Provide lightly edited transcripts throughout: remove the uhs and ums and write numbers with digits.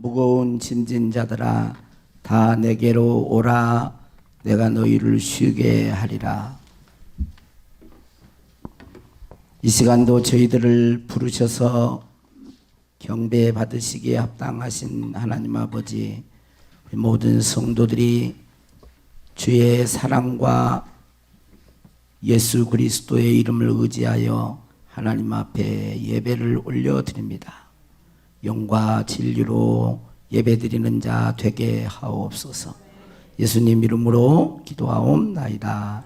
무거운 짐진 자들아 다 내게로 오라. 내가 너희를 쉬게 하리라. 이 시간도 저희들을 부르셔서 경배 받으시기에 합당하신 하나님 아버지, 모든 성도들이 주의 사랑과 예수 그리스도의 이름을 의지하여 하나님 앞에 예배를 올려드립니다. 영과 진리로 예배드리는 자 되게 하옵소서. 예수님 이름으로 기도하옵나이다.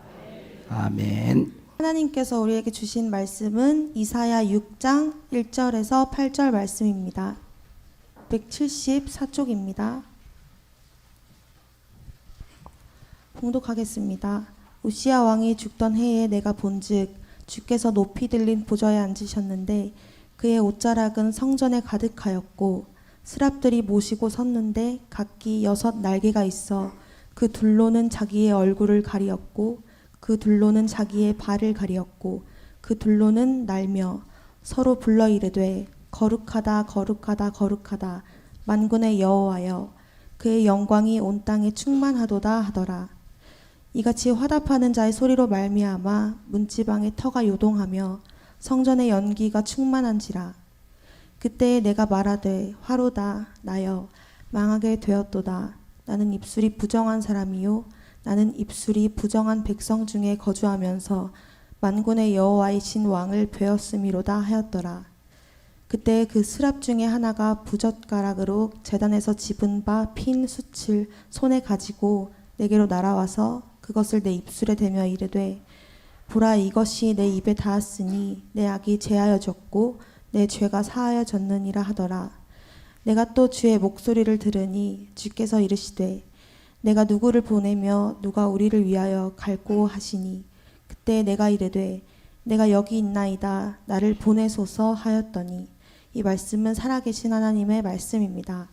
아멘. 하나님께서 우리에게 주신 말씀은 이사야 6장 1절에서 8절 말씀입니다. 174쪽입니다. 봉독하겠습니다. 우시야 왕이 죽던 해에 내가 본즉 주께서 높이 들린 보좌에 앉으셨는데 그의 옷자락은 성전에 가득하였고 스랍들이 모시고 섰는데 각기 6 날개가 있어 그 둘로는 자기의 얼굴을 가리었고 그 둘로는 자기의 발을 가리었고 그 둘로는 날며 서로 불러 이르되 거룩하다 거룩하다 거룩하다 만군의 여호와여 그의 영광이 온 땅에 충만하도다 하더라. 이같이 화답하는 자의 소리로 말미암아 문지방의 터가 요동하며 성전의 연기가 충만한지라. 그때에 내가 말하되 화로다 나여 망하게 되었도다. 나는 입술이 부정한 사람이요 나는 입술이 부정한 백성 중에 거주하면서 만군의 여호와이신 왕을 베었음이로다 하였더라. 그때 그 스랍 중에 하나가 부젓가락으로 제단에서 집은 바 핀 숯을 손에 가지고 내게로 날아와서 그것을 내 입술에 대며 이르되 보라 이것이 내 입에 닿았으니 내 악이 제하여졌고 내 죄가 사하여졌느니라 하더라. 내가 또 주의 목소리를 들으니 주께서 이르시되 내가 누구를 보내며 누가 우리를 위하여 갈고 하시니 그때 내가 이르되 내가 여기 있나이다 나를 보내소서 하였더니 이 말씀은 살아계신 하나님의 말씀입니다.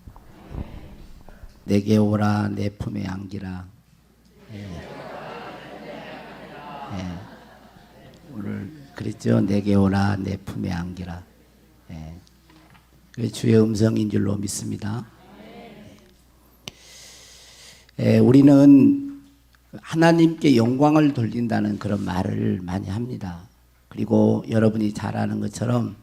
내게 오라 내 품에 안기라. 오늘 그랬죠. 내게 오라 내 품에 안기라. 그게 주의 음성인 줄로 믿습니다. 우리는 하나님께 영광을 돌린다는 그런 말을 많이 합니다. 그리고 여러분이 잘 아는 것처럼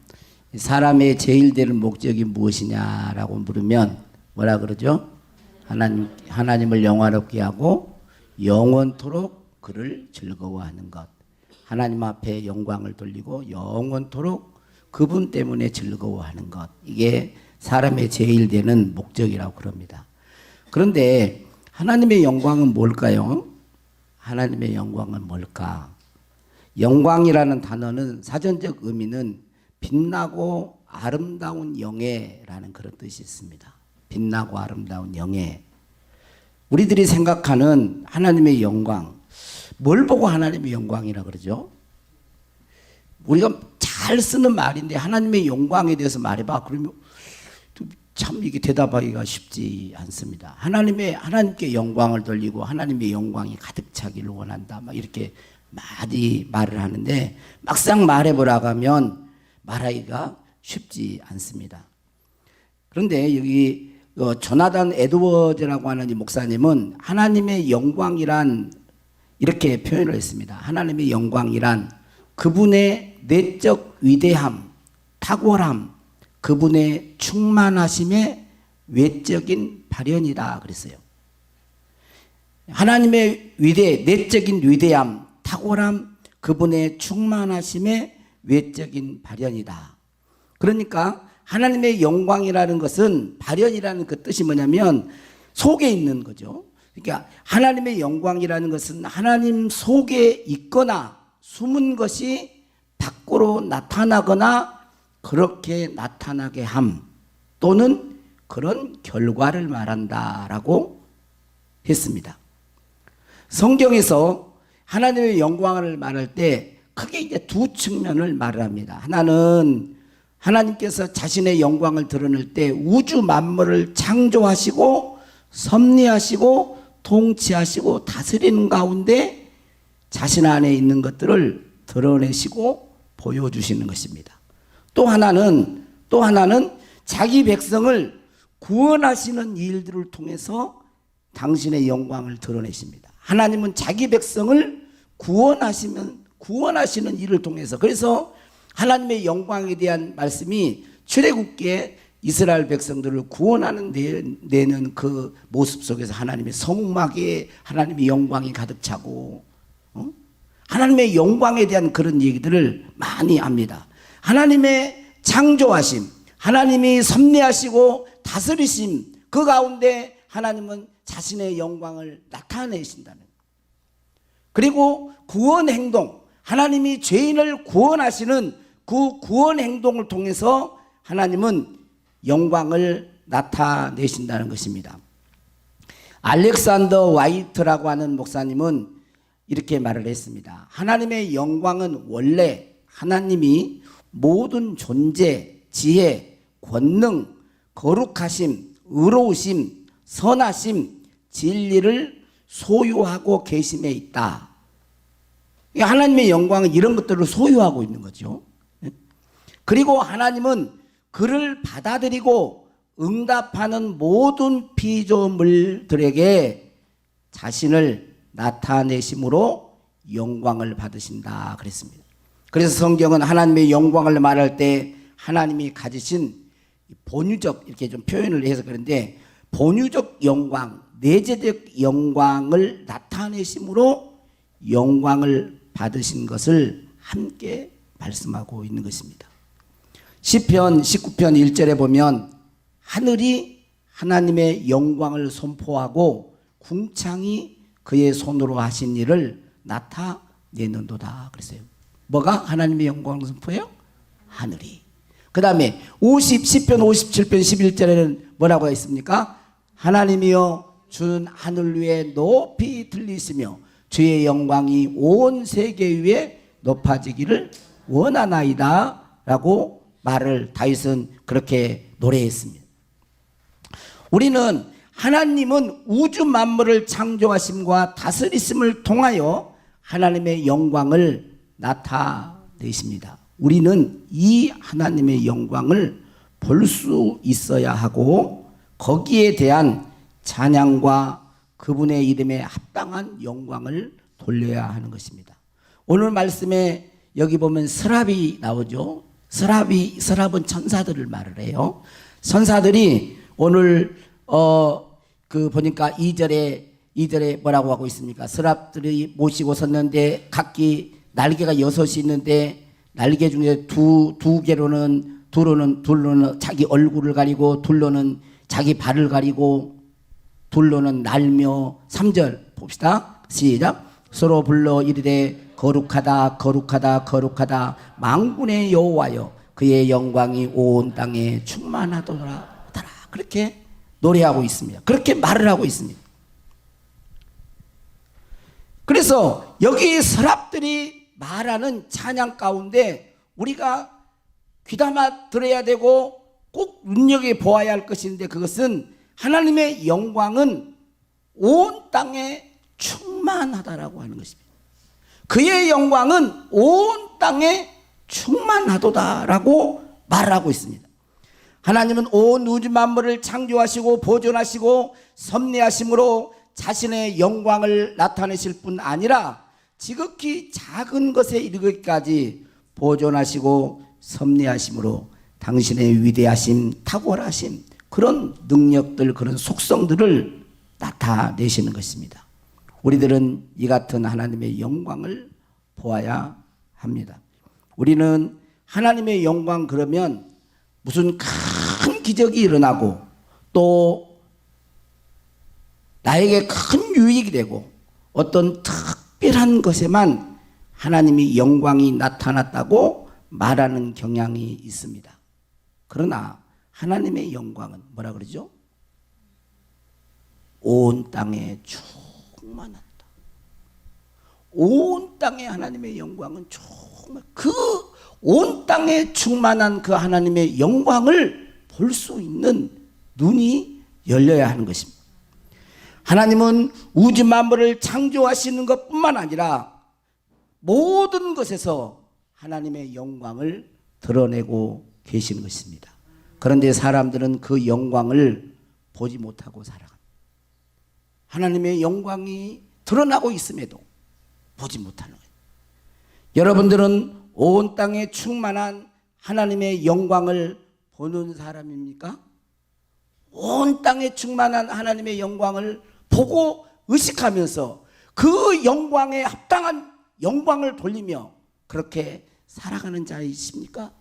사람의 제일 되는 목적이 무엇이냐라고 물으면 뭐라 그러죠? 하나님을 영화롭게 하고 영원토록 그를 즐거워하는 것. 하나님 앞에 영광을 돌리고 영원토록 그분 때문에 즐거워하는 것. 이게 사람의 제일 되는 목적이라고 그럽니다. 그런데 하나님의 영광은 뭘까요? 하나님의 영광은 뭘까? 영광이라는 단어는 사전적 의미는 빛나고 아름다운 영예라는 그런 뜻이 있습니다. 빛나고 아름다운 영예. 우리들이 생각하는 하나님의 영광, 뭘 보고 하나님의 영광이라 그러죠? 우리가 잘 쓰는 말인데 하나님의 영광에 대해서 말해봐. 그러면 참 이게 대답하기가 쉽지 않습니다. 하나님께 영광을 돌리고 하나님의 영광이 가득 차기를 원한다. 막 이렇게 많이 말을 하는데 막상 말해보라고 하면 말하기가 쉽지 않습니다. 그런데 여기 조나단 에드워즈라고 하는 이 목사님은 하나님의 영광이란 이렇게 표현을 했습니다. 하나님의 영광이란 그분의 내적 위대함, 탁월함, 그분의 충만하심의 외적인 발현이다 그랬어요. 하나님의 내적인 위대함, 탁월함, 그분의 충만하심의 외적인 발현이다. 그러니까 하나님의 영광이라는 것은 발현이라는 그 뜻이 뭐냐면 속에 있는 거죠. 그러니까 하나님의 영광이라는 것은 하나님 속에 있거나 숨은 것이 밖으로 나타나거나 그렇게 나타나게 함 또는 그런 결과를 말한다라고 했습니다. 성경에서 하나님의 영광을 말할 때 크게 이제 두 측면을 말을 합니다. 하나는 하나님께서 자신의 영광을 드러낼 때 우주 만물을 창조하시고 섭리하시고 통치하시고 다스리는 가운데 자신 안에 있는 것들을 드러내시고 보여주시는 것입니다. 또 하나는 자기 백성을 구원하시는 일들을 통해서 당신의 영광을 드러내십니다. 하나님은 자기 백성을 구원하시는 일을 통해서, 그래서 하나님의 영광에 대한 말씀이 출애굽기에 이스라엘 백성들을 구원하는 데는 그 모습 속에서 하나님의 성막에 하나님의 영광이 가득 차고, 하나님의 영광에 대한 그런 얘기들을 많이 합니다. 하나님의 창조하심, 하나님이 섭리하시고 다스리심, 그 가운데 하나님은 자신의 영광을 나타내신다는 거예요. 그리고 구원 행동, 하나님이 죄인을 구원하시는 그 구원 행동을 통해서 하나님은 영광을 나타내신다는 것입니다. 알렉산더 와이트라고 하는 목사님은 이렇게 말을 했습니다. 하나님의 영광은 원래 하나님이 모든 존재, 지혜, 권능, 거룩하심, 의로우심, 선하심, 진리를 소유하고 계심에 있다. 하나님의 영광은 이런 것들을 소유하고 있는 거죠. 그리고 하나님은 그를 받아들이고 응답하는 모든 피조물들에게 자신을 나타내심으로 영광을 받으신다 그랬습니다. 그래서 성경은 하나님의 영광을 말할 때 하나님이 가지신 본유적, 이렇게 좀 표현을 해서 그런데 본유적 영광, 내재적 영광을 나타내심으로 영광을 받으신 것을 함께 말씀하고 있는 것입니다. 시편 19편 1절에 보면 하늘이 하나님의 영광을 선포하고 궁창이 그의 손으로 하신 일을 나타내는도다 그랬어요. 뭐가 하나님의 영광을 선포해요? 하늘이. 그 다음에 시편 57편 11절에는 뭐라고 했습니까? 하나님이여 주는 하늘 위에 높이 들리시며 주의 영광이 온 세계 위에 높아지기를 원하나이다 라고 말을 다윗은 그렇게 노래했습니다. 우리는 하나님은 우주 만물을 창조하심과 다스리심을 통하여 하나님의 영광을 나타내십니다. 우리는 이 하나님의 영광을 볼 수 있어야 하고 거기에 대한 찬양과 그분의 이름에 합당한 영광을 돌려야 하는 것입니다. 오늘 말씀에 여기 보면 스랍이 나오죠. 스랍은 천사들을 말을 해요. 천사들이 오늘 보니까 2절에 뭐라고 하고 있습니까? 스랍들이 모시고 섰는데 각기 날개가 6이 있는데 날개 중에 둘로는 자기 얼굴을 가리고 둘로는 자기 발을 가리고 둘로는 날며 3절 봅시다. 시작. 서로 불러 이르되 거룩하다 거룩하다 거룩하다 만군의 여호와여 그의 영광이 온 땅에 충만하더라. 그렇게 노래하고 있습니다. 그렇게 말을 하고 있습니다. 그래서 여기 서랍들이 말하는 찬양 가운데 우리가 귀담아 들어야 되고 꼭 눈여겨보아야 할 것인데 그것은 하나님의 영광은 온 땅에 충만하다라고 하는 것입니다. 그의 영광은 온 땅에 충만하도다라고 말하고 있습니다. 하나님은 온 우주 만물을 창조하시고 보존하시고 섭리하심으로 자신의 영광을 나타내실 뿐 아니라 지극히 작은 것에 이르기까지 보존하시고 섭리하심으로 당신의 위대하심, 탁월하심, 그런 능력들, 그런 속성들을 나타내시는 것입니다. 우리들은 이 같은 하나님의 영광을 보아야 합니다. 우리는 하나님의 영광 그러면 무슨 큰 기적이 일어나고 또 나에게 큰 유익이 되고 어떤 특별한 것에만 하나님의 영광이 나타났다고 말하는 경향이 있습니다. 그러나 하나님의 영광은 뭐라 그러죠? 온 땅에 충만한다. 온 땅에 하나님의 영광은 정말 그 온 땅에 충만한 그 하나님의 영광을 볼 수 있는 눈이 열려야 하는 것입니다. 하나님은 우주 만물을 창조하시는 것뿐만 아니라 모든 것에서 하나님의 영광을 드러내고 계시는 것입니다. 그런데 사람들은 그 영광을 보지 못하고 살아갑니다. 하나님의 영광이 드러나고 있음에도 보지 못하는 거예요. 여러분들은 온 땅에 충만한 하나님의 영광을 보는 사람입니까? 온 땅에 충만한 하나님의 영광을 보고 의식하면서 그 영광에 합당한 영광을 돌리며 그렇게 살아가는 자이십니까?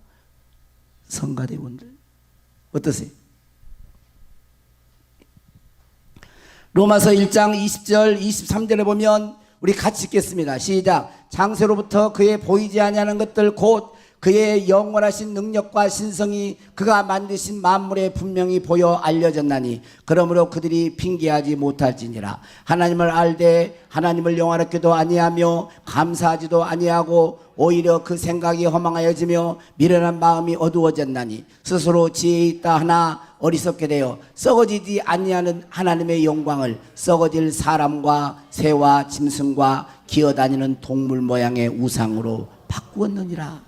성가대원들 어떠세요? 로마서 1장 20절 23절에 보면 우리 같이 읽겠습니다. 시작. 장세로부터 그의 보이지 아니하는 것들 곧 그의 영원하신 능력과 신성이 그가 만드신 만물에 분명히 보여 알려졌나니 그러므로 그들이 핑계하지 못할지니라. 하나님을 알되 하나님을 영화롭게도 아니하며 감사하지도 아니하고 오히려 그 생각이 허망하여지며 미련한 마음이 어두워졌나니 스스로 지혜 있다 하나 어리석게 되어 썩어지지 아니하는 하나님의 영광을 썩어질 사람과 새와 짐승과 기어다니는 동물 모양의 우상으로 바꾸었느니라.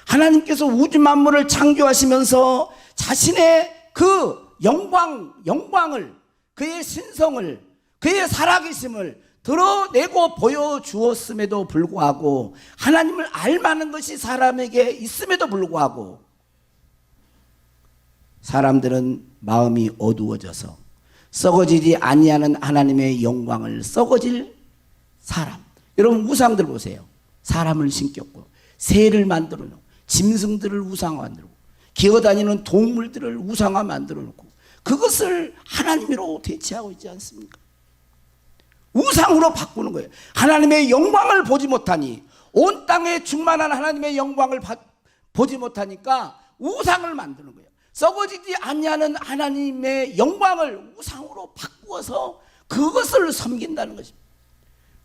하나님께서 우주 만물을 창조하시면서 자신의 그 영광을, 그의 신성을, 그의 살아계심을 드러내고 보여주었음에도 불구하고 하나님을 알만한 것이 사람에게 있음에도 불구하고 사람들은 마음이 어두워져서 썩어지지 아니하는 하나님의 영광을 썩어질 사람. 여러분 우상들 보세요. 사람을 신겼고 새를 만들어 놓고 짐승들을 우상화 만들고 기어다니는 동물들을 우상화 만들어 놓고 그것을 하나님으로 대체하고 있지 않습니까? 우상으로 바꾸는 거예요. 하나님의 영광을 보지 못하니 온 땅에 충만한 하나님의 영광을 보지 못하니까 우상을 만드는 거예요. 썩어지지 아니하는 하나님의 영광을 우상으로 바꾸어서 그것을 섬긴다는 것입니다.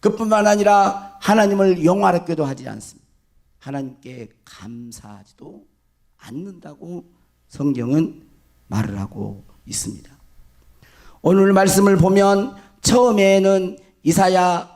그뿐만 아니라 하나님을 영화롭게도 하지 않습니다. 하나님께 감사하지도 않는다고 성경은 말을 하고 있습니다. 오늘 말씀을 보면 처음에는 이사야,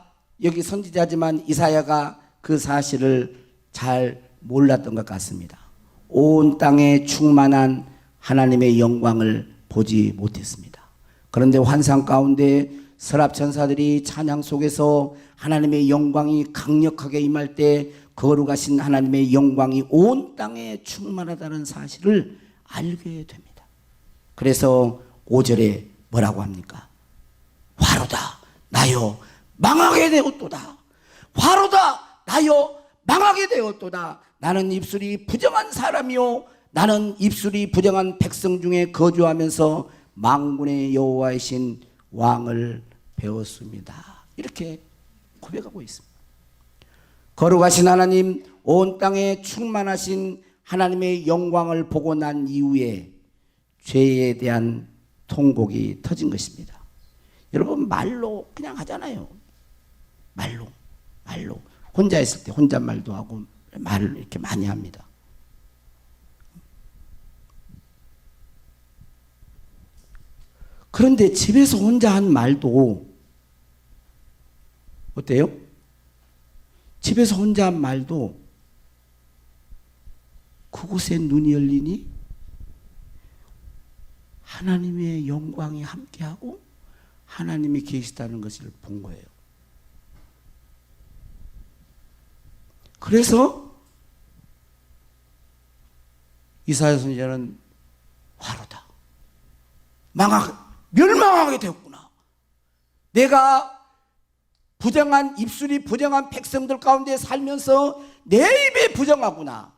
여기 선지자지만 이사야가 그 사실을 잘 몰랐던 것 같습니다. 온 땅에 충만한 하나님의 영광을 보지 못했습니다. 그런데 환상 가운데 서랍 천사들이 찬양 속에서 하나님의 영광이 강력하게 임할 때 거룩하신 하나님의 영광이 온 땅에 충만하다는 사실을 알게 됩니다. 그래서 5절에 뭐라고 합니까? 화로다 나여 망하게 되었도다. 화로다 나여 망하게 되었도다. 나는 입술이 부정한 사람이요 나는 입술이 부정한 백성 중에 거주하면서 만군의 여호와이신 왕을 배웠습니다. 이렇게 고백하고 있습니다. 거룩하신 하나님, 온 땅에 충만하신 하나님의 영광을 보고 난 이후에 죄에 대한 통곡이 터진 것입니다. 여러분 말로 그냥 하잖아요. 말로 혼자 있을 때 혼잣말도 하고 말을 이렇게 많이 합니다. 그런데 집에서 혼자 한 말도 어때요? 집에서 혼자 한 말도 그곳에 눈이 열리니 하나님의 영광이 함께하고 하나님이 계시다는 것을 본 거예요. 그래서 이사야 선지자는 화로다. 멸망하게 되었구나. 내가 부정한 입술이 부정한 백성들 가운데 살면서 내 입에 부정하구나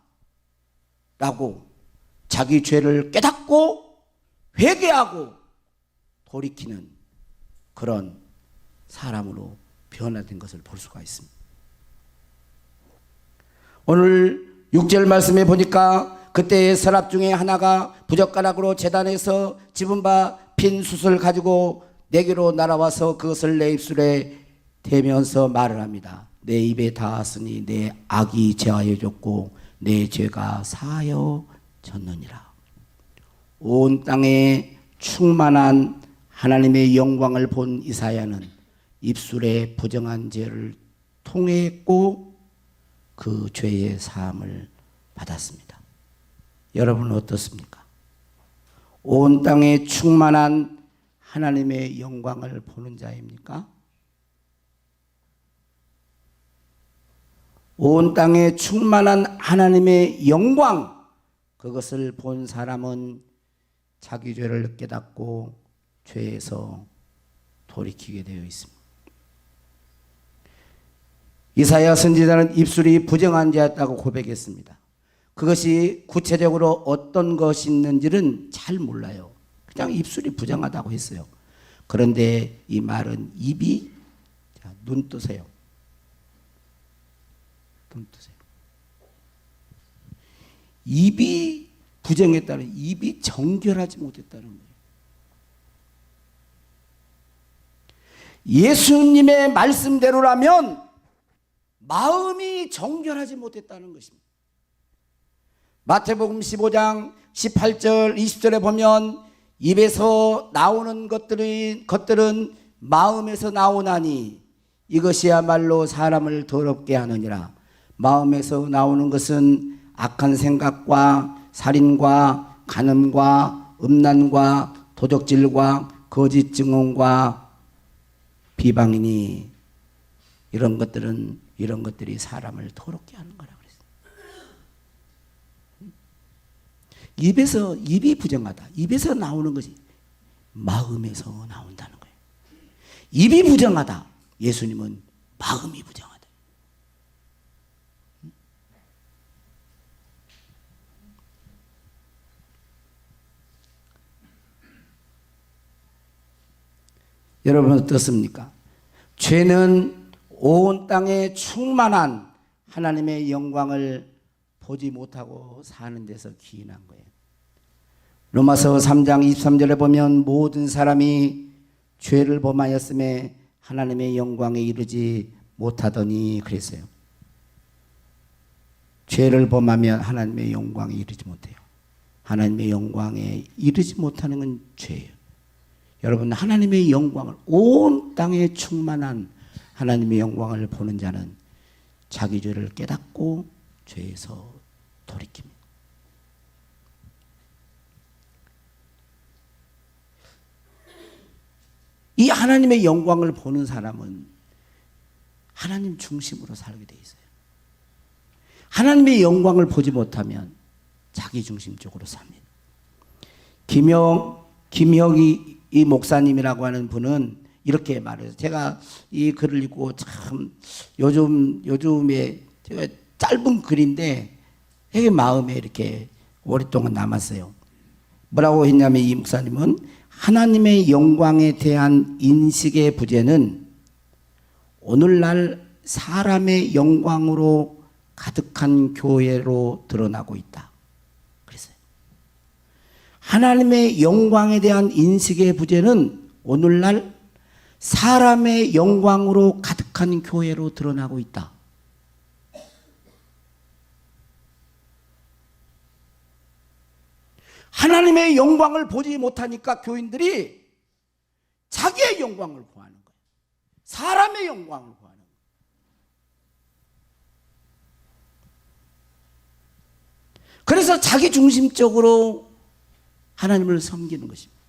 라고 자기 죄를 깨닫고 회개하고 돌이키는 그런 사람으로 변화된 것을 볼 수가 있습니다. 오늘 6절 말씀에 보니까 그때의 서랍 중에 하나가 부젓가락으로 제단에서 집은 바 빈 숯을 가지고 내게로 날아와서 그것을 내 입술에 대면서 말을 합니다. 내 입에 닿았으니 내 악이 제하여졌고 내 죄가 사하여졌느니라. 온 땅에 충만한 하나님의 영광을 본 이사야는 입술에 부정한 죄를 통회했고 그 죄의 사함을 받았습니다. 여러분은 어떻습니까? 온 땅에 충만한 하나님의 영광을 보는 자입니까? 온 땅에 충만한 하나님의 영광, 그것을 본 사람은 자기 죄를 깨닫고 죄에서 돌이키게 되어 있습니다. 이사야 선지자는 입술이 부정한 자였다고 고백했습니다. 그것이 구체적으로 어떤 것이 있는지는 잘 몰라요. 그냥 입술이 부정하다고 했어요. 그런데 이 말은 입이, 자, 눈 뜨세요. 눈 뜨세요. 입이 부정했다는, 입이 정결하지 못했다는 거예요. 예수님의 말씀대로라면 마음이 정결하지 못했다는 것입니다. 마태복음 15장 18절 20절에 보면 입에서 나오는 것들은 마음에서 나오나니 이것이야말로 사람을 더럽게 하느니라. 마음에서 나오는 것은 악한 생각과 살인과 간음과 음란과 도적질과 거짓 증언과 비방이니 이런 것들이 사람을 더럽게 하는 거라 그랬어요. 입이 부정하다. 입에서 나오는 것이 마음에서 나온다는 거예요. 입이 부정하다. 예수님은 마음이 부정하다. 여러분 어떻습니까? 죄는 온 땅에 충만한 하나님의 영광을 보지 못하고 사는 데서 기인한 거예요. 로마서 3장 23절에 보면 모든 사람이 죄를 범하였음에 하나님의 영광에 이르지 못하더니 그랬어요. 죄를 범하면 하나님의 영광에 이르지 못해요. 하나님의 영광에 이르지 못하는 건 죄예요. 여러분, 하나님의 영광을, 온 땅에 충만한 하나님의 영광을 보는 자는 자기 죄를 깨닫고 죄에서 돌이킵니다. 이 하나님의 영광을 보는 사람은 하나님 중심으로 살게 돼 있어요. 하나님의 영광을 보지 못하면 자기 중심적으로 삽니다. 김혁이 이 목사님이라고 하는 분은 이렇게 말해요. 제가 이 글을 읽고 참 요즘에 제가 짧은 글인데 되게 마음에 이렇게 오랫동안 남았어요. 뭐라고 했냐면 이 목사님은 하나님의 영광에 대한 인식의 부재는 오늘날 사람의 영광으로 가득한 교회로 드러나고 있다. 그랬어요. 하나님의 영광에 대한 인식의 부재는 오늘날 사람의 영광으로 가득한 교회로 드러나고 있다. 하나님의 영광을 보지 못하니까 교인들이 자기의 영광을 구하는 거예요. 사람의 영광을 구하는 거예요. 그래서 자기 중심적으로 하나님을 섬기는 것입니다.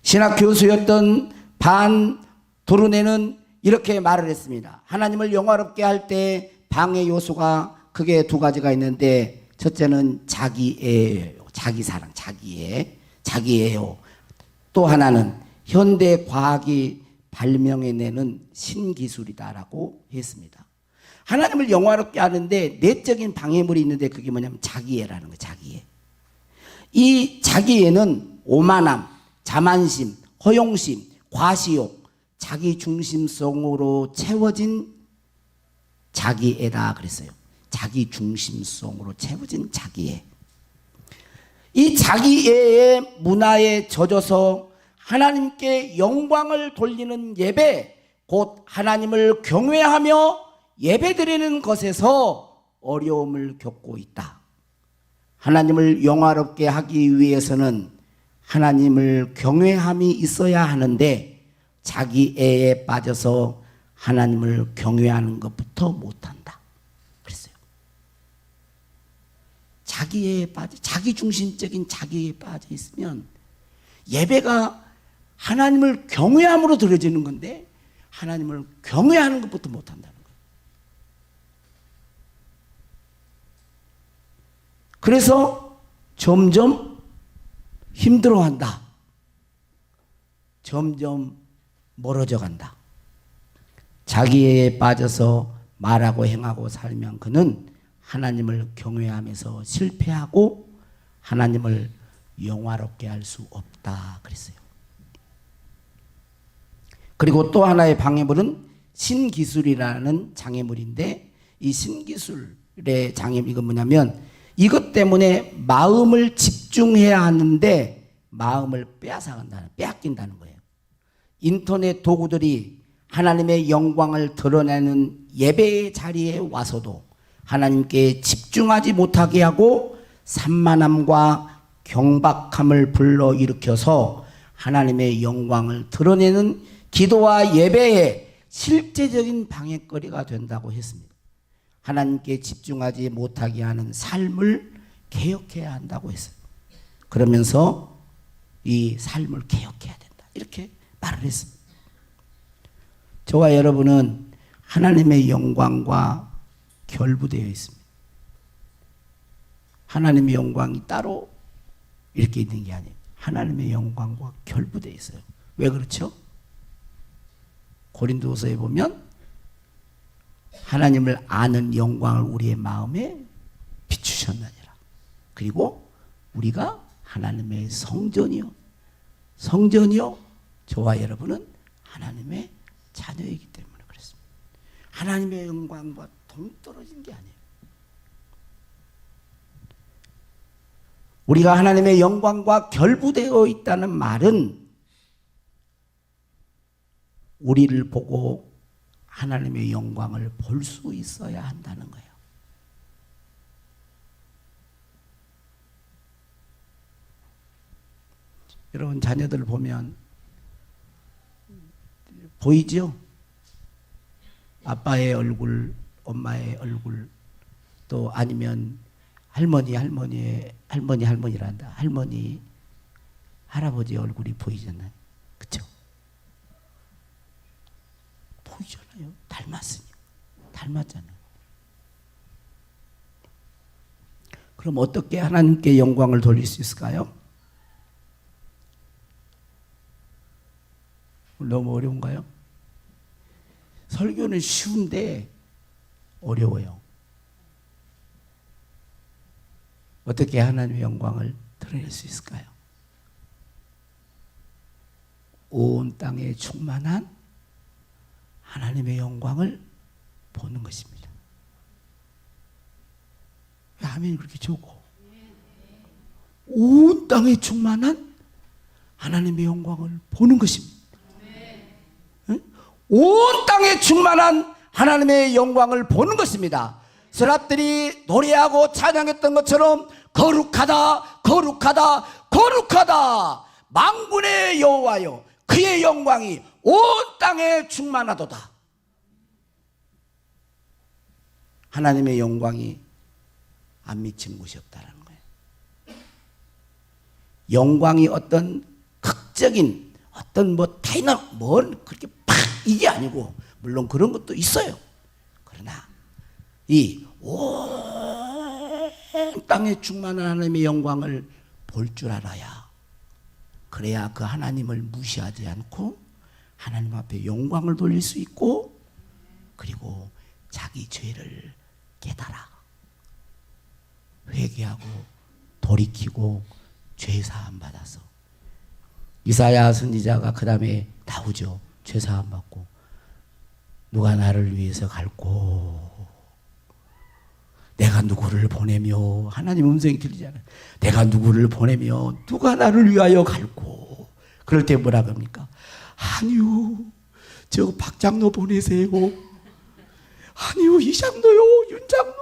신학 교수였던 반 도르네는 이렇게 말을 했습니다. 하나님을 영화롭게 할 때 방해 요소가 크게 두 가지가 있는데, 첫째는 자기애예요. 자기 사랑, 자기애요. 또 하나는 현대 과학이 발명해내는 신기술이다라고 했습니다. 하나님을 영화롭게 하는데 내적인 방해물이 있는데 그게 뭐냐면 자기애라는 거예요. 자기애. 이 자기애는 오만함, 자만심, 허용심, 과시욕, 자기중심성으로 채워진 자기애다 그랬어요. 자기중심성으로 채워진 자기애. 이 자기애의 문화에 젖어서 하나님께 영광을 돌리는 예배, 곧 하나님을 경외하며 예배드리는 것에서 어려움을 겪고 있다. 하나님을 영화롭게 하기 위해서는 하나님을 경외함이 있어야 하는데 자기애에 빠져서 하나님을 경외하는 것부터 못한다. 그랬어요. 자기에 빠져, 자기중심적인 자기에 빠져 있으면 예배가 하나님을 경외함으로 드려지는 건데 하나님을 경외하는 것부터 못한다는 거예요. 그래서 점점 힘들어한다. 점점 멀어져 간다. 자기에 빠져서 말하고 행하고 살면 그는 하나님을 경외하면서 실패하고 하나님을 영화롭게 할 수 없다 그랬어요. 그리고 또 하나의 방해물은 신기술이라는 장애물인데 이 신기술의 장애물 이건 뭐냐면 이것 때문에 마음을 집중해야 하는데 마음을 빼앗긴다는 거예요. 인터넷 도구들이 하나님의 영광을 드러내는 예배의 자리에 와서도 하나님께 집중하지 못하게 하고 산만함과 경박함을 불러일으켜서 하나님의 영광을 드러내는 기도와 예배의 실제적인 방해거리가 된다고 했습니다. 하나님께 집중하지 못하게 하는 삶을 개혁해야 한다고 했어요. 그러면서 이 삶을 개혁해야 된다 이렇게 말을 했습니다. 저와 여러분은 하나님의 영광과 결부되어 있습니다. 하나님의 영광이 따로 이렇게 있는 게 아니에요. 하나님의 영광과 결부되어 있어요. 왜 그렇죠? 고린도서에 보면 하나님을 아는 영광을 우리의 마음에 비추셨느니라. 그리고 우리가 하나님의 성전이요 저와 여러분은 하나님의 자녀이기 때문에 그렇습니다. 하나님의 영광과 동떨어진 게 아니에요. 우리가 하나님의 영광과 결부되어 있다는 말은 우리를 보고 하나님의 영광을 볼 수 있어야 한다는 거예요. 여러분 자녀들 보면 보이죠? 아빠의 얼굴, 엄마의 얼굴, 또 아니면 할머니란다. 할머니, 할아버지 얼굴이 보이잖아요. 그렇죠? 보이잖아요. 닮았잖아요. 그럼 어떻게 하나님께 영광을 돌릴 수 있을까요? 너무 어려운가요? 설교는 쉬운데 어려워요. 어떻게 하나님의 영광을 드러낼 수 있을까요? 온 땅에 충만한 하나님의 영광을 보는 것입니다. 왜 아멘이 그렇게 좋고? 온 땅에 충만한 하나님의 영광을 보는 것입니다. 응? 온 땅에 충만한 하나님의 영광을 보는 것입니다. 스랍들이 노래하고 찬양했던 것처럼 거룩하다 거룩하다 거룩하다 만군의 여호와여 그의 영광이 온 땅에 충만하도다. 하나님의 영광이 안 미친 곳이 없다는 거예요. 영광이 어떤 극적인 어떤 그렇게 팍 이게 아니고 물론 그런 것도 있어요. 그러나 이 온 땅에 충만한 하나님의 영광을 볼 줄 알아야 그래야 그 하나님을 무시하지 않고 하나님 앞에 영광을 돌릴 수 있고 그리고 자기 죄를 깨달아 회개하고 돌이키고 죄 사함 받아서 이사야 선지자가 그 다음에 나오죠. 죄 사함 받고 누가 나를 위해서 갈고 내가 누구를 보내며 하나님 음성이 들리잖아요. 내가 누구를 보내며 누가 나를 위하여 갈고 그럴 때 뭐라고 합니까? 아니요 저 박장로 보내세요. 아니요 이 장로요 윤 장로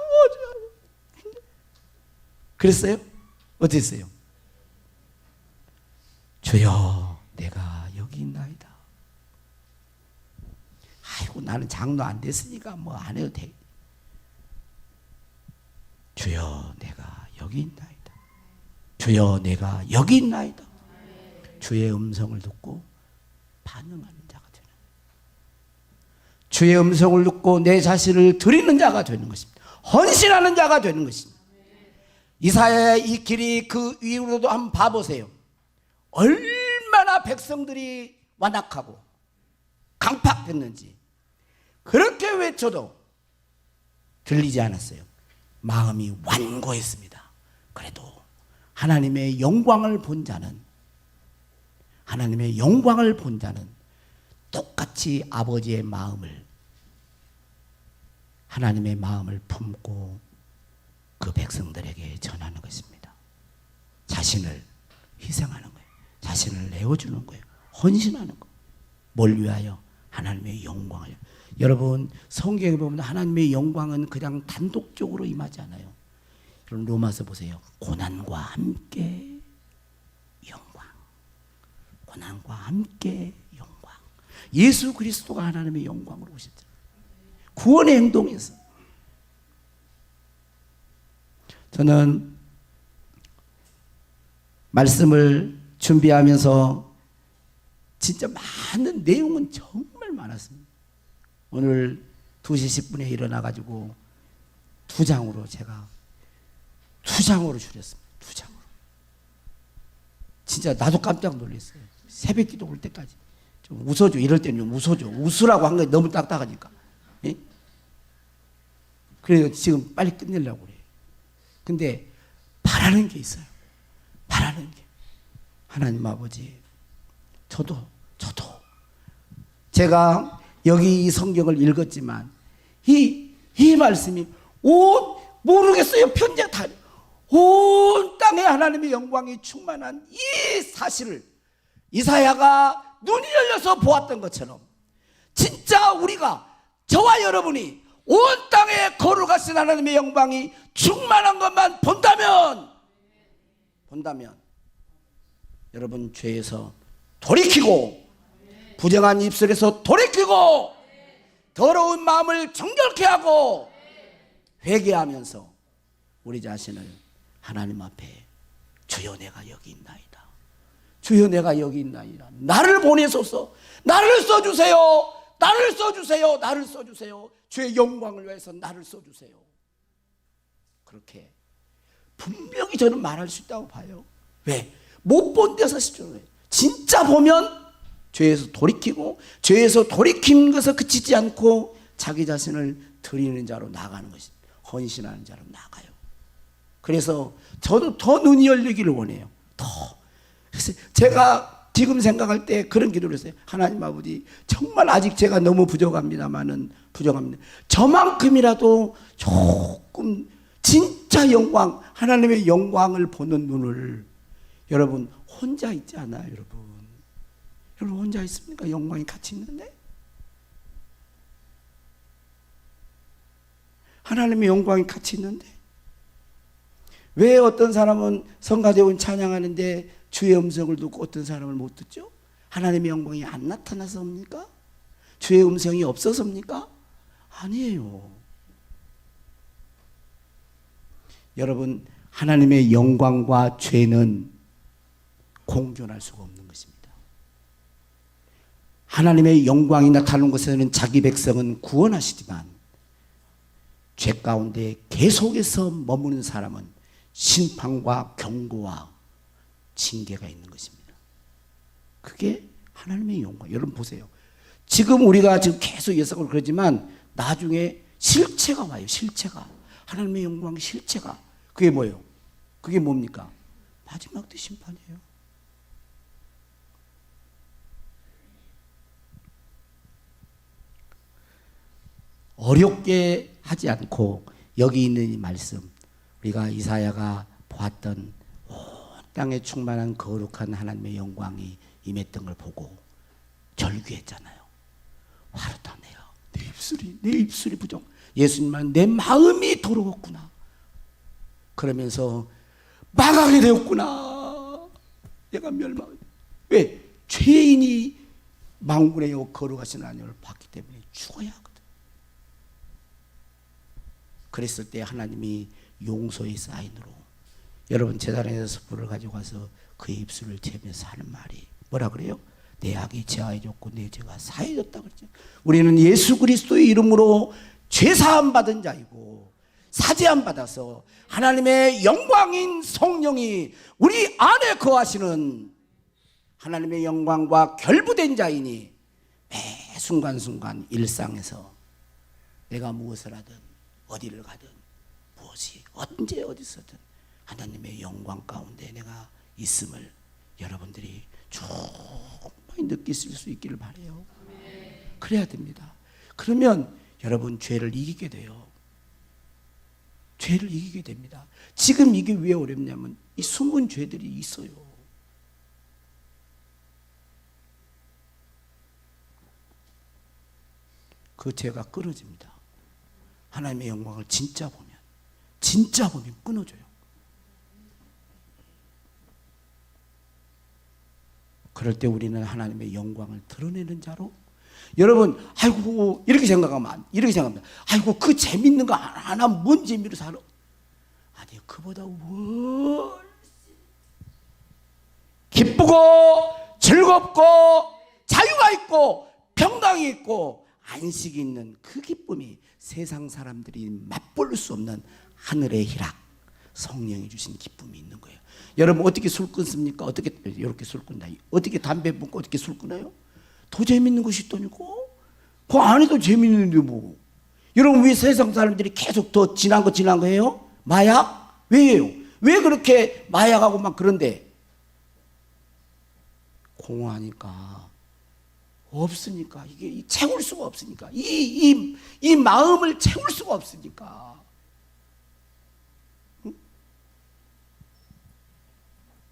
그랬어요? 어땠어요? 주여 내가 여기 있나이다. 아이고 나는 장로 안 됐으니까 뭐 안 해도 돼. 주여 내가 여기 있나이다. 주여 내가 여기 있나이다. 주의 음성을 듣고 반응하는 자가 되는 거예요. 주의 음성을 듣고 내 자신을 드리는 자가 되는 것입니다. 헌신하는 자가 되는 것입니다. 이사야의 이 길이 그 위로도 한번 봐보세요. 얼마나 백성들이 완악하고 강팍했는지 그렇게 외쳐도 들리지 않았어요. 마음이 완고했습니다. 그래도 하나님의 영광을 본 자는 똑같이 아버지의 마음을, 하나님의 마음을 품고 그 백성들에게 전하는 것입니다. 자신을 희생하는 거예요. 자신을 내어주는 거예요. 헌신하는 거예요. 뭘 위하여? 하나님의 영광을. 여러분 성경에 보면 하나님의 영광은 그냥 단독적으로 임하지 않아요. 여러분 로마서 보세요. 고난과 함께 영광. 고난과 함께 영광. 예수 그리스도가 하나님의 영광으로 오셨잖아요. 구원의 행동에서. 저는 말씀을 준비하면서 진짜 많은 내용은 정말 많았습니다. 오늘 2시 10분에 일어나가지고 2장으로 제가 2장으로 줄였습니다. 2장으로. 진짜 나도 깜짝 놀랐어요. 새벽 기도 올 때까지. 좀 웃어줘. 이럴 때는 좀 웃어줘. 웃으라고 한 게 너무 딱딱하니까. 예? 그래서 지금 빨리 끝내려고 그래요. 근데 바라는 게 있어요. 바라는 게. 하나님 아버지, 저도 제가 여기 이 성경을 읽었지만 이 말씀이 모르겠어요. 편지가 다 온 땅에 하나님의 영광이 충만한 이 사실을 이사야가 눈이 열려서 보았던 것처럼 진짜 우리가, 저와 여러분이 온 땅에 거룩하신 하나님의 영광이 충만한 것만 본다면 여러분 죄에서 돌이키고 부정한 입술에서 돌이키고 더러운 마음을 정결케 하고 회개하면서 우리 자신을 하나님 앞에 주여 내가 여기 있나이다. 주여 내가 여기 있나이다. 나를 보내소서. 나를 써주세요. 나를 써주세요. 나를 써주세요. 주의 영광을 위해서 나를 써주세요. 그렇게 분명히 저는 말할 수 있다고 봐요. 왜? 못 본 데서 시켜요. 진짜 보면 죄에서 돌이키고 죄에서 돌이킨 것에 그치지 않고 자기 자신을 드리는 자로 나가는 것입니다. 헌신하는 자로 나가요. 그래서 저도 더 눈이 열리기를 원해요. 더. 그래서 제가 지금 생각할 때 그런 기도를 했어요. 하나님 아버지, 정말 아직 제가 너무 부족합니다만은 부족합니다. 저만큼이라도 조금 진짜 영광, 하나님의 영광을 보는 눈을. 여러분 혼자 있지 않아요. 여러분 혼자 있습니까? 영광이 같이 있는데. 하나님의 영광이 같이 있는데 왜 어떤 사람은 성가대원 찬양하는데 주의 음성을 듣고 어떤 사람을 못 듣죠? 하나님의 영광이 안 나타나서입니까? 주의 음성이 없어서입니까? 아니에요. 여러분 하나님의 영광과 죄는 공존할 수가 없는 것입니다. 하나님의 영광이 나타나는 곳에는 자기 백성은 구원하시지만 죄 가운데 계속해서 머무는 사람은 심판과 경고와 징계가 있는 것입니다. 그게 하나님의 영광. 여러분 보세요. 지금 우리가 지금 계속 예상을 그러지만 나중에 실체가 와요. 실체가. 하나님의 영광 실체가. 그게 뭐예요? 그게 뭡니까? 마지막 때 심판이에요. 어렵게 하지 않고 여기 있는 이 말씀, 우리가 이사야가 보았던 온 땅에 충만한 거룩한 하나님의 영광이 임했던 걸 보고 절규했잖아요. 화르다 내가 내 입술이 부정. 예수님은 내 마음이 더러웠구나. 그러면서 망하게 되었구나. 내가 멸망. 왜? 죄인이 망군의 거룩하신 하나님을 받기 때문에 죽어야 하거든. 그랬을 때 하나님이 용서의 사인으로 여러분 제단에서 불을 가지고 와서 그의 입술을 재면서 하는 말이 뭐라 그래요? 내 악이 제하여졌고 내 죄가 사해졌다 그러죠. 우리는 예수 그리스도의 이름으로 죄사함 받은 자이고 사죄함 받아서 하나님의 영광인 성령이 우리 안에 거하시는 하나님의 영광과 결부된 자이니 매 순간순간 일상에서 내가 무엇을 하든 어디를 가든 무엇이 언제 어디서든 하나님의 영광 가운데 내가 있음을 여러분들이 충분히 느끼실 수 있기를 바라요. 그래야 됩니다. 그러면 여러분 죄를 이기게 돼요. 죄를 이기게 됩니다. 지금 이게 왜 어렵냐면 이 숨은 죄들이 있어요. 그 죄가 끊어집니다. 하나님의 영광을 진짜 보면 끊어져요. 그럴 때 우리는 하나님의 영광을 드러내는 자로 여러분 아이고 이렇게 생각합니다. 아이고 그 재밌는 거 하나 뭔 재미로 살아? 아니 그보다 훨씬 기쁘고 즐겁고 자유가 있고 평강이 있고 안식이 있는 그 기쁨이 세상 사람들이 맛볼 수 없는 하늘의 희락, 성령이 주신 기쁨이 있는 거예요. 여러분 어떻게 술 끊습니까? 어떻게 이렇게 술 끊다? 어떻게 담배 끊고 어떻게 술 끊어요? 더 재밌는 것이 있다니까. 그 안에도 재밌는데 뭐. 여러분 왜 세상 사람들이 계속 더 진한 거 해요? 마약? 왜요? 왜 그렇게 마약하고 막 그런데? 공허하니까. 없으니까. 이게 채울 수가 없으니까. 이 마음을 채울 수가 없으니까. 응?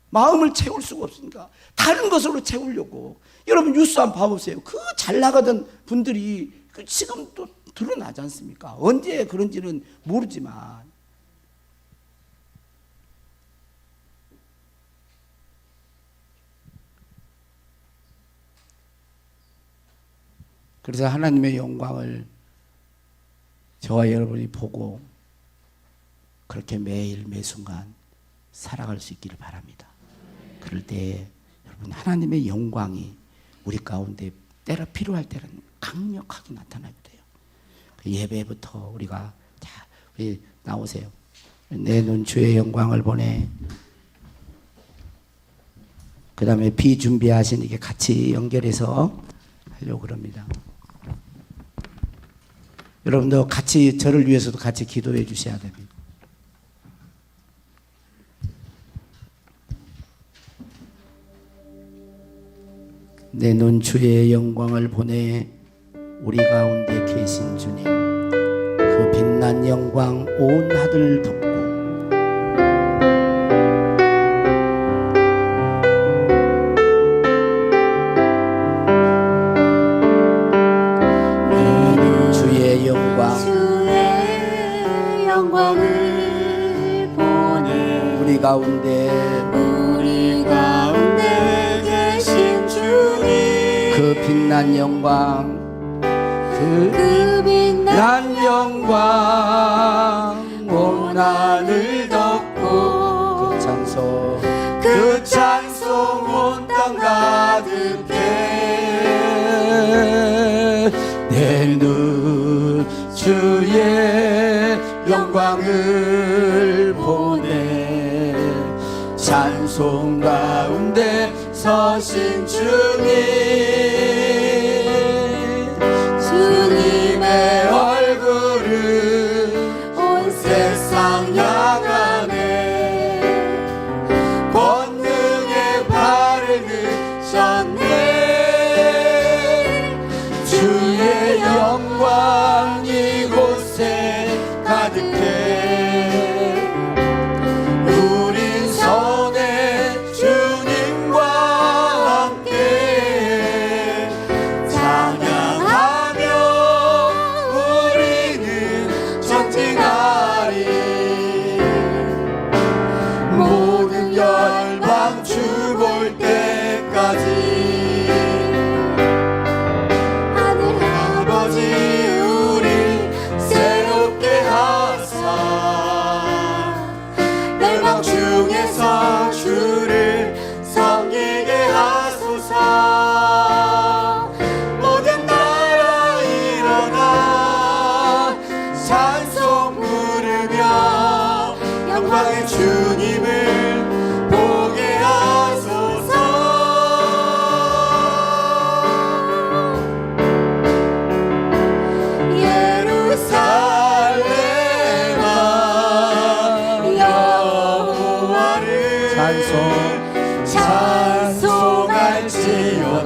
마음을 채울 수가 없으니까. 다른 것으로 채우려고. 여러분 뉴스 한번 봐보세요. 그 잘 나가던 분들이 지금 또 드러나지 않습니까? 언제 그런지는 모르지만. 그래서 하나님의 영광을 저와 여러분이 보고 그렇게 매일 매순간 살아갈 수 있기를 바랍니다. 그럴 때 여러분 하나님의 영광이 우리 가운데 때로 필요할 때는 강력하게 나타나게 돼요. 그 예배부터 우리가 자 우리 나오세요. 내 눈 주의 영광을 보내. 그 다음에 비준비하신 이게 같이 연결해서 하려고 그럽니다. 여러분도 같이 저를 위해서도 같이 기도해 주셔야 됩니다. 내 눈 주의 영광을 보내. 우리 가운데 계신 주님, 그 빛난 영광 온 하늘을 덮고 주의 영광을 보내. 우리 가운데 계신 주님, 그 빛난 영광, 그 빛난 영광 온 하늘 덮고 그 찬송 온 땅 가득해. 내 눈 주의 영광을 보내. 찬송 가운데 서신 주님의 얼굴을 온 세상 향하네. 권능의 발을 드셨네. 주의 영광 이곳에 가득해. 우린 선의 주님과 함께 찬양하며 우리는 전진하리. 모든 열방 주 볼 때까지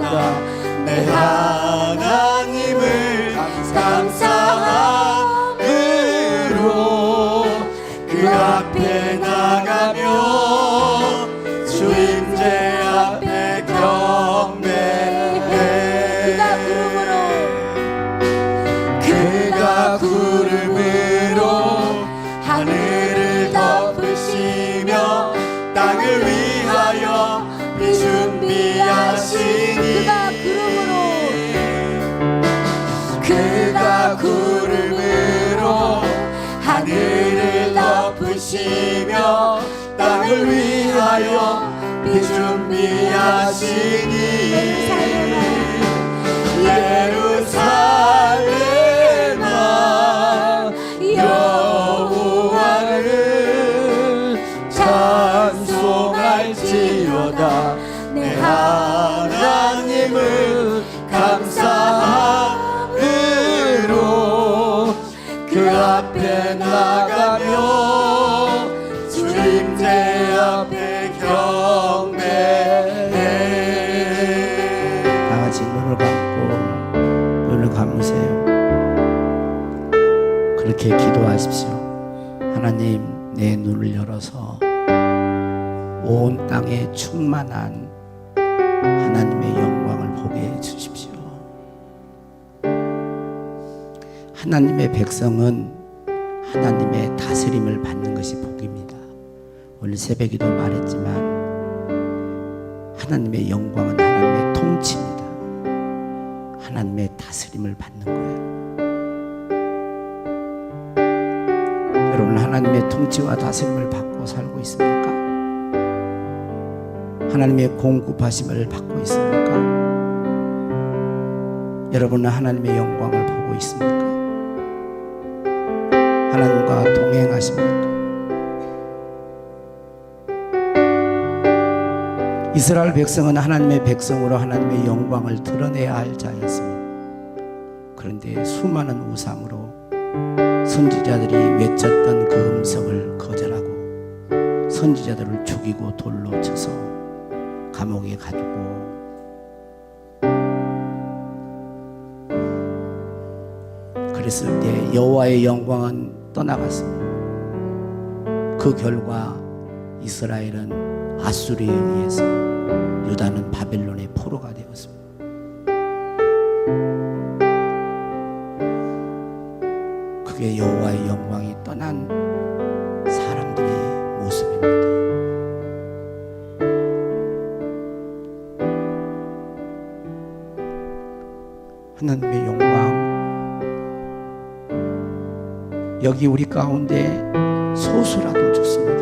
감사할지어다. 내 하나님을 감사함으로 그 앞에 나가며 주임제 앞에 경배해. 그가 구름으로 하늘을 덮으시며 땅을 위하여 비 준비하시니. 그가 구름으로 하늘을 덮으시며 땅을 위하여 비 준비하시니. 예루살렘아 여호와를 찬송할지어다. 내 하나님을 감사함으로 그 앞에 나가며 주임제 앞에 경배해. 다 같이 눈을 감고 눈을 감으세요. 그렇게 기도하십시오. 하나님, 내 눈을 열어서 온 땅에 충만한 하나님의 영광을 보게 해 주십시오. 하나님의 백성은 하나님의 다스림을 받는 것이 복입니다. 오늘 새벽에도 말했지만 하나님의 영광은 하나님의 통치입니다. 하나님의 다스림을 받는 거예요. 여러분, 하나님의 통치와 다스림을 받고 살고 있습니까? 하나님의 공급하심을 받고 있습니까? 여러분은 하나님의 영광을 보고 있습니까? 하나님과 동행하십니까? 이스라엘 백성은 하나님의 백성으로 하나님의 영광을 드러내야 할 자였습니다. 그런데 수많은 우상으로 선지자들이 외쳤던 그 음성을 거절하고 선지자들을 죽이고 돌로 쳐서 감옥에 가두고 그랬을 때 여호와의 영광은 떠나갔습니다. 그 결과 이스라엘은 아수리에 의해서 유다는 바벨론의 포로가 되었습니다. 그게 여호와의 영광이 떠난 사람들의 모습입니다. 하나님의 영광, 여기 우리 가운데 소수라도 좋습니다.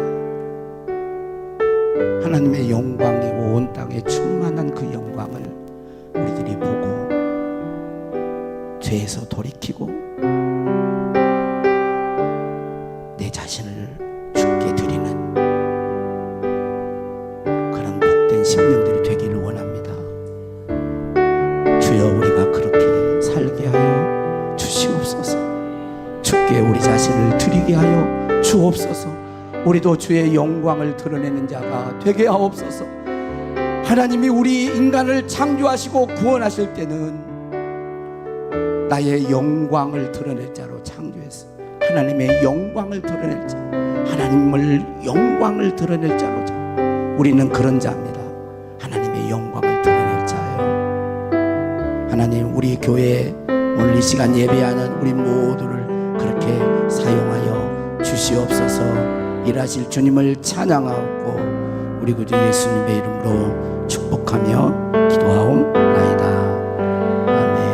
하나님의 영광이 온 땅에 충만한 그 영광을 우리들이 보고 죄에서 돌이키고 내 자신을 주께 드리는 그런 복된 심령들이 되기를 원합니다. 주여, 우리가 그렇게 살게 하여 주시옵소서. 주께 우리 자신을 드리게 하여 주옵소서. 우리도 주의 영광을 드러내는 자가 되게 하옵소서. 하나님이 우리 인간을 창조하시고 구원하실 때는 나의 영광을 드러낼 자로 창조했어. 하나님의 영광을 드러낼 자, 하나님을 영광을 드러낼 자로 우리는 그런 자입니다. 하나님의 영광을 드러낼 자예요. 하나님, 우리 교회에 오늘 이 시간 예배하는 우리 모두를 그렇게 사용하여 주시옵소서. 일하실 주님을 찬양하고 우리 구주 예수님의 이름으로 축복하며 기도하옵나이다. 아멘.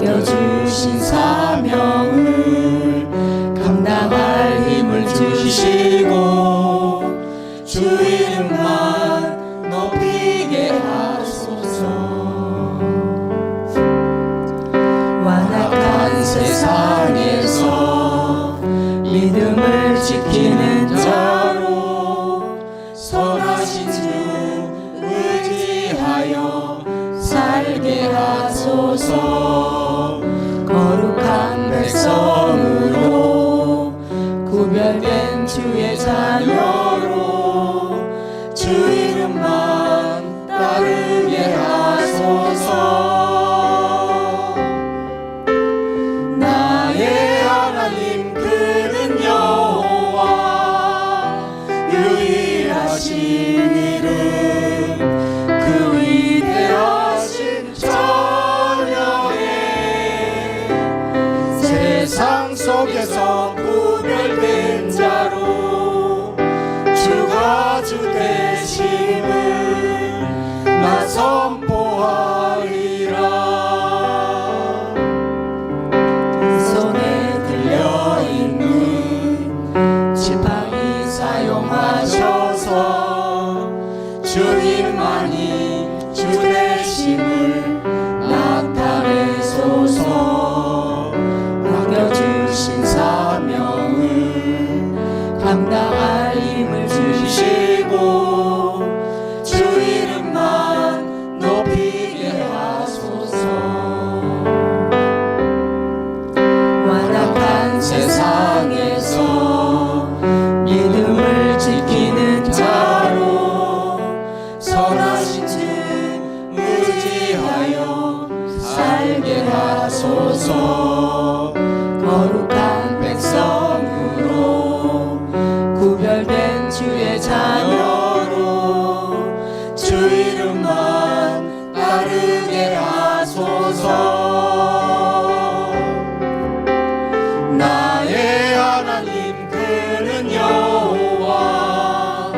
맡겨주신 사명을 감당할 힘을 주시고 주 이름만 높이게 하소서. 완악한 세상에서 믿음을 지키는 자로 선하신 주 의지하여 살게 하소서. 거룩한 백성으로 구별된 주의 자녀로 주 이름만 따르게 하소서. 나의 하나님 그는 여호와 유일하신 이름 그 위대하신 전령에 세상 속에서 구별된 자로 주가 주 되심을 나 선포하리라. 손에 들려있는 지팡이 사용하셔서 주님만이 주 되심을 나타내소서. 맡겨주신 사명을 감당할 힘을 주시고 주 이름만 높이게 하소서. 완악한 세상에서 믿음을 지키는 자로 선하신 주 의지하여 살게 하소서. 거룩한 백성으로 구별된 주의 자녀로 주 이름만 따르게 하소서. 나의 하나님 그는 여호와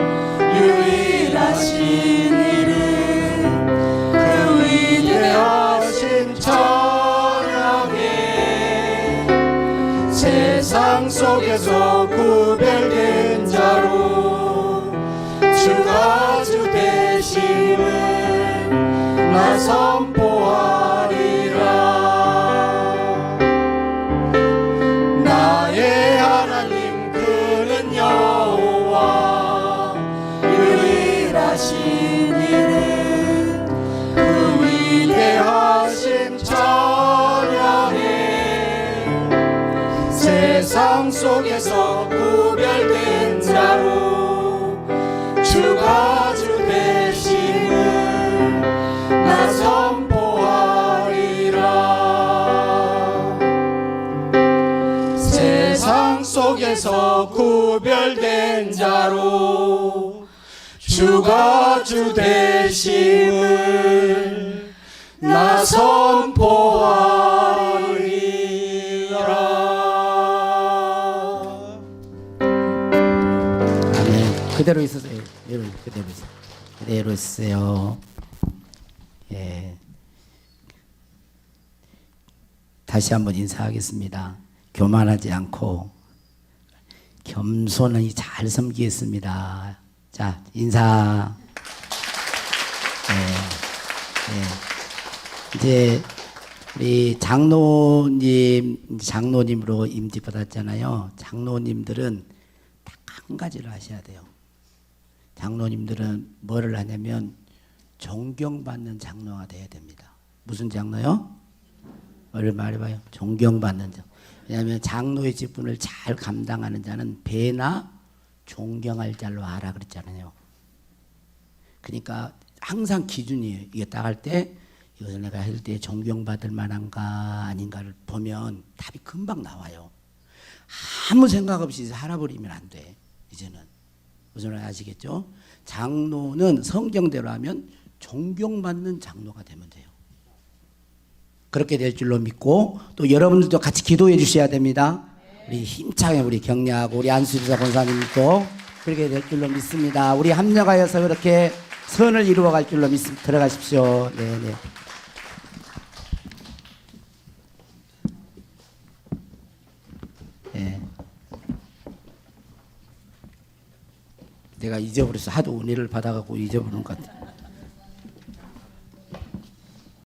유일하신 이름 그 위대하신 전령에 세상 속에서 구별된 자로 주가 주 되심을 나 선포하리라. 나의 하나님 그는 여호와 유일하신 이름 그 위대하신 전령에 세상 속에서 구별된 자로 주가 주 되심을 나 선포하리라. 세상 속에서 구별된 자로 주가 주 되심을 나 선포하리라. 아멘. 그대로 있으세요. 여러분 그대로 있어요. 그대로 있어요. 예. 다시 한번 인사하겠습니다. 교만하지 않고 겸손히 잘 섬기겠습니다. 자, 인사. 이제 우리 장로님으로 임직 받았잖아요. 장로님들은 딱 한 가지를 하셔야 돼요. 장로님들은 뭐를 하냐면 존경받는 장로가 돼야 됩니다. 무슨 장로요? 뭐를 말해봐요. 존경받는 장. 왜냐하면 장로의 직분을 잘 감당하는 자는 배나 존경할 자로 알아 그랬잖아요. 그러니까 항상 기준이에요. 이게 딱 할 때 이것을 내가 할 때 존경받을 만한가 아닌가를 보면 답이 금방 나와요. 아무 생각 없이 살아버리면 안 돼. 이제는 무슨 말 아시겠죠? 장로는 성경대로 하면 존경받는 장로가 되면 돼요. 그렇게 될 줄로 믿고 또 여러분들도 같이 기도해 주셔야 됩니다. 우리 힘차게 우리 격려하고 우리 안수지사 권사님도 그렇게 될 줄로 믿습니다. 우리 합력하여서 그렇게 선을 이루어갈 줄로 믿습니다. 들어가십시오. 네네. 내가 잊어버려서 하도 은혜를 받아갖고 잊어버린 것 같아.